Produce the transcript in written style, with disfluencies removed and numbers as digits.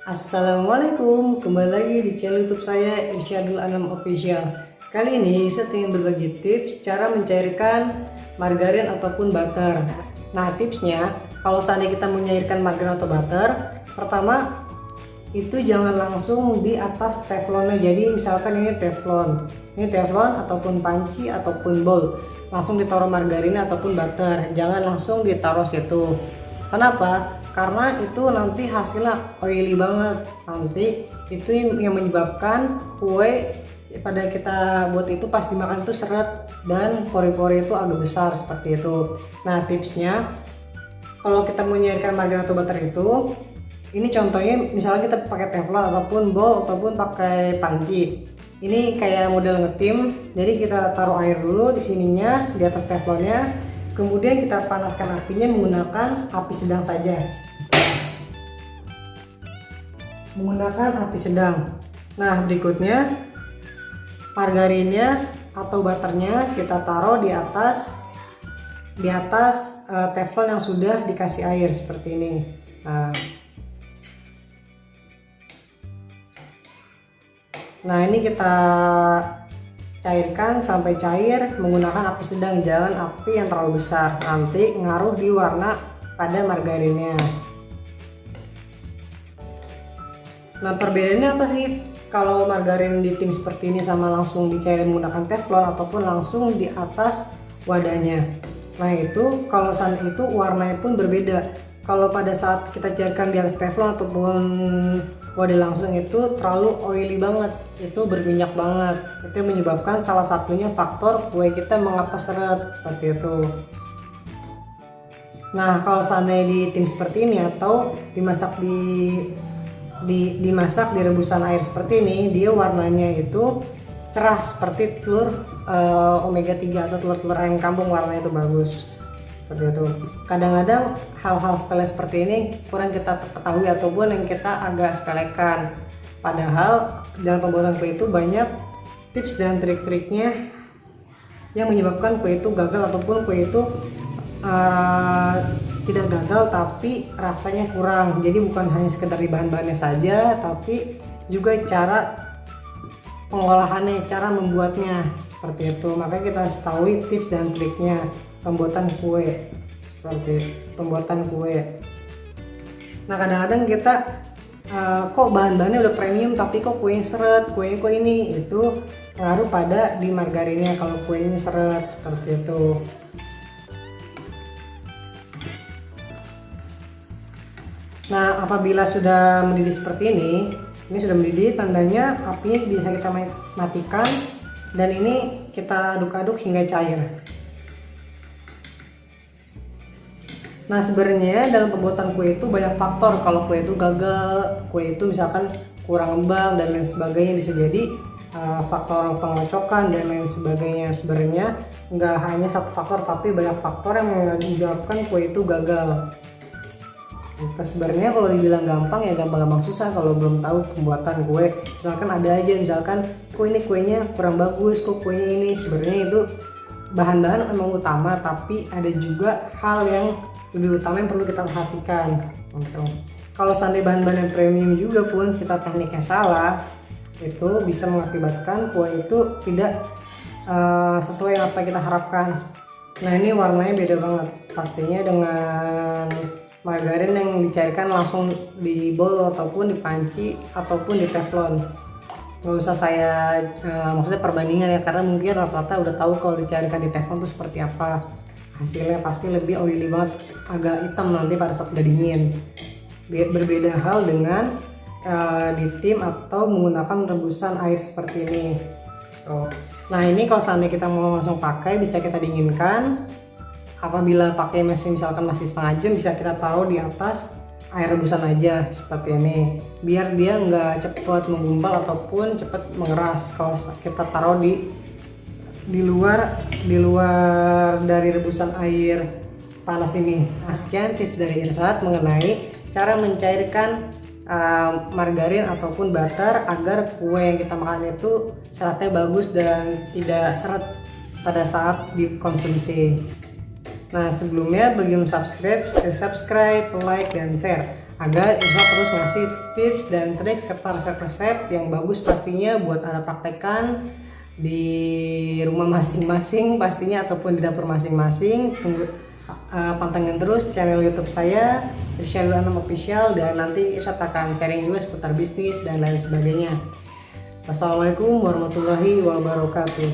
Assalamualaikum, kembali lagi di channel YouTube saya Irsyadul Anam Official. Kali ini saya ingin berbagi tips cara mencairkan margarin ataupun butter. Nah, tipsnya kalau seandainya kita mencairkan margarin atau butter, pertama itu jangan langsung di atas teflonnya. Jadi misalkan ini teflon ataupun panci ataupun bowl, langsung ditaruh margarin ataupun butter. Jangan langsung ditaruh situ. Kenapa? Karena itu nanti hasilnya oily banget. Nanti itu yang menyebabkan kue pada kita buat itu pas dimakan itu seret dan pori-pori itu agak besar seperti itu. Nah, tipsnya kalau kita menyairkan margarin atau butter itu, ini contohnya misalnya kita pakai teflon ataupun bowl ataupun pakai panci. Ini kayak model ngetim. Jadi kita taruh air dulu di sininya di atas teflonnya. Kemudian kita panaskan apinya menggunakan api sedang saja. Nah, berikutnya margarinnya atau butternya kita taruh di atas teflon yang sudah dikasih air seperti ini. Nah, ini kita cairkan sampai cair menggunakan api sedang, jangan api yang terlalu besar, nanti ngaruh di warna pada margarinnya. Nah, perbedaannya apa sih kalau margarin di tim seperti ini sama langsung dicairin menggunakan teflon ataupun langsung di atas wadahnya? Nah, itu kalau saat itu warnanya pun berbeda. Kalau pada saat kita cairkan di atas teflon ataupun wadah langsung itu terlalu oily banget, itu berminyak banget. Itu menyebabkan salah satunya faktor kue kita mengapa seret seperti itu. Nah, kalau seandainya di tim seperti ini atau dimasak dimasak di rebusan air seperti ini, dia warnanya itu cerah seperti telur omega 3 atau telur ayam kampung, warnanya itu bagus seperti itu. Kadang-kadang hal-hal sepele seperti ini kurang kita ketahui ataupun yang kita agak sepelekan, padahal dalam pembuatan kue itu banyak tips dan trik-triknya yang menyebabkan kue itu gagal ataupun kue itu tidak gagal tapi rasanya kurang. Jadi bukan hanya sekedar di bahan-bahannya saja, tapi juga cara pengolahannya, cara membuatnya seperti itu. Makanya kita harus tahu tips dan triknya pembuatan kue, seperti pembuatan kue. Nah, kadang-kadang kita kok bahan-bahannya udah premium tapi kok kuenya seret, kuenya kok ini, itu ngaruh pada di margarinnya kalau kuenya seret seperti itu. Nah, apabila sudah mendidih seperti ini sudah mendidih, tandanya apinya bisa kita matikan dan ini kita aduk-aduk hingga cair. Nah, sebenarnya dalam pembuatan kue itu banyak faktor. Kalau kue itu gagal, kue itu misalkan kurang ngembang dan lain sebagainya, bisa jadi faktor pengocokan dan lain sebagainya. Sebenarnya nggak hanya satu faktor, tapi banyak faktor yang menyebabkan kue itu gagal. Sebenarnya kalau dibilang gampang ya gampang-gampang susah kalau belum tahu pembuatan kue. Misalkan ada aja misalkan kok ini kuenya kurang bagus, kok kuenya ini. Sebenarnya itu bahan-bahan emang utama, tapi ada juga hal yang lebih utama yang perlu kita perhatikan. Kalau seandainya bahan-bahan yang premium juga pun kita tekniknya salah, itu bisa mengakibatkan kue itu tidak sesuai apa yang kita harapkan. Nah, ini warnanya beda banget pastinya dengan margarin yang dicairkan langsung di bowl ataupun di panci ataupun di teflon. Nggak usah saya maksudnya perbandingan ya, karena mungkin rata-rata udah tahu kalau dicairkan di teflon itu seperti apa. Hasilnya pasti lebih oily banget, agak hitam nanti pada saat udah dingin. Berbeda hal dengan di tim atau menggunakan rebusan air seperti ini. Nah, ini kalau seandainya kita mau langsung pakai bisa kita dinginkan. Apabila pakai mesin misalkan masih setengah jam, bisa kita taruh di atas air rebusan aja seperti ini, biar dia nggak cepat menggumpal ataupun cepat mengeras kalau kita taruh di luar dari rebusan air panas ini. Nah, sekian tips dari Irsyad mengenai cara mencairkan margarin ataupun butter agar kue yang kita makan itu seratnya bagus dan tidak seret pada saat dikonsumsi. Nah, sebelumnya bagi yang subscribe, like dan share agar Irsa terus ngasih tips dan trik serta resep-resep yang bagus pastinya buat Anda praktekkan di rumah masing-masing pastinya ataupun di dapur masing-masing. Tunggu pantengin terus channel YouTube saya Irsyadul Anam Official, dan nanti Irsyad akan sharing juga seputar bisnis dan lain sebagainya. Wassalamualaikum warahmatullahi wabarakatuh.